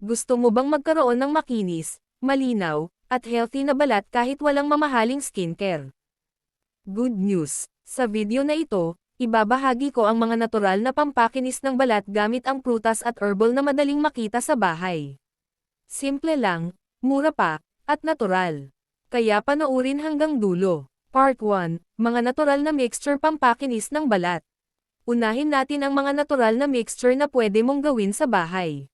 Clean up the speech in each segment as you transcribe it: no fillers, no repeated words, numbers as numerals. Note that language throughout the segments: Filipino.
Gusto mo bang magkaroon ng makinis, malinaw, at healthy na balat kahit walang mamahaling skincare? Good news! Sa video na ito, ibabahagi ko ang mga natural na pampakinis ng balat gamit ang prutas at herbal na madaling makita sa bahay. Simple lang, mura pa, at natural. Kaya panoorin hanggang dulo. Part 1, mga natural na mixture pampakinis ng balat. Unahin natin ang mga natural na mixture na pwede mong gawin sa bahay.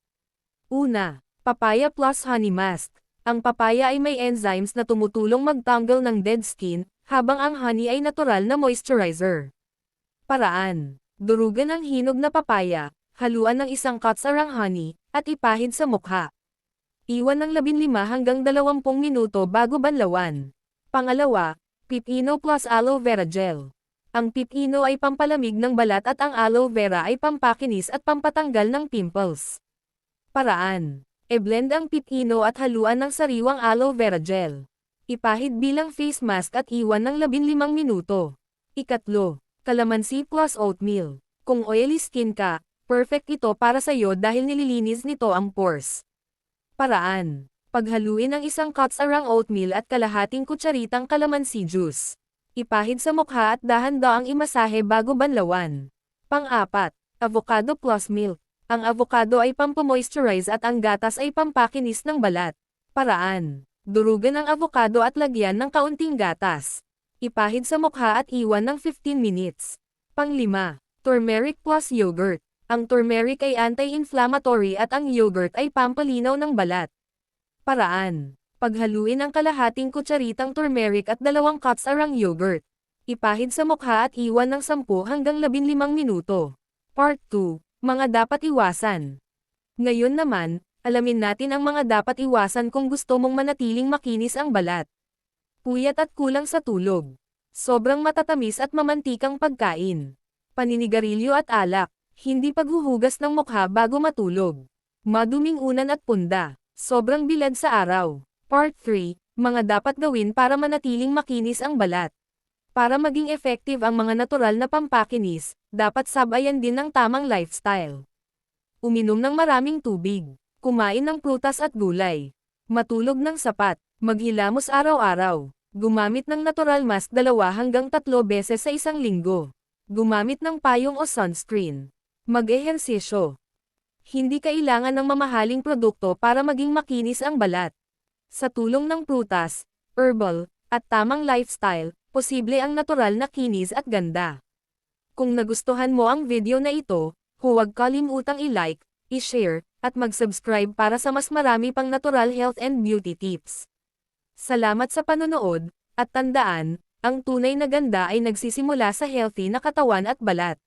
Una, Papaya Plus Honey Mask. Ang papaya ay may enzymes na tumutulong magtanggal ng dead skin, habang ang honey ay natural na moisturizer. Paraan. Durugan ang hinog na papaya, haluan ng isang cutsarang honey, at ipahid sa mukha. Iwan ng 15 hanggang 20 minuto bago banlawan. Pangalawa, Pipino Plus Aloe Vera Gel. Ang pipino ay pampalamig ng balat at ang aloe vera ay pampakinis at pampatanggal ng pimples. Paraan. E-blend ang pipino at haluan ng sariwang aloe vera gel. Ipahid bilang face mask at iwan ng 15 minuto. Ikatlo, Calamansi Plus Oatmeal. Kung oily skin ka, perfect ito para sa'yo dahil nililinis nito ang pores. Paraan. Paghaluin ang isang cutsarang oatmeal at kalahating kutsaritang calamansi juice. Ipahid sa mukha at dahan-daang imasahe bago banlawan. Pang-apat, Avocado Plus Milk. Ang avocado ay pampumoisturize at ang gatas ay pampakinis ng balat. Paraan. Durugan ang avocado at lagyan ng kaunting gatas. Ipahid sa mukha at iwan ng 15 minutes. Pang-lima, Turmeric Plus Yogurt. Ang turmeric ay anti-inflammatory at ang yogurt ay pampalinaw ng balat. Paraan. Paghaluin ang kalahating kutsaritang turmeric at 2 cutsarang yogurt. Ipahid sa mukha at iwan ng 10 hanggang 15 minuto. Part 2. Mga dapat iwasan. Ngayon naman, alamin natin ang mga dapat iwasan kung gusto mong manatiling makinis ang balat. Puyat at kulang sa tulog. Sobrang matatamis at mamantikang pagkain. Paninigarilyo at alak. Hindi paghuhugas ng mukha bago matulog. Maduming unan at punda. Sobrang bilad sa araw. Part 3, mga dapat gawin para manatiling makinis ang balat. Para maging effective ang mga natural na pampakinis, dapat sabayan din ng tamang lifestyle. Uminom ng maraming tubig. Kumain ng prutas at gulay. Matulog ng sapat. Maghilamos araw-araw. Gumamit ng natural mask 2 hanggang 3 beses sa isang linggo. Gumamit ng payong o sunscreen. Mag-ehersisyo. Hindi kailangan ng mamahaling produkto para maging makinis ang balat. Sa tulong ng prutas, herbal, at tamang lifestyle, posible ang natural na kinis at ganda. Kung nagustuhan mo ang video na ito, huwag kalimutang i-like, i-share, at mag-subscribe para sa mas marami pang natural health and beauty tips. Salamat sa panonood, at tandaan, ang tunay na ganda ay nagsisimula sa healthy na katawan at balat.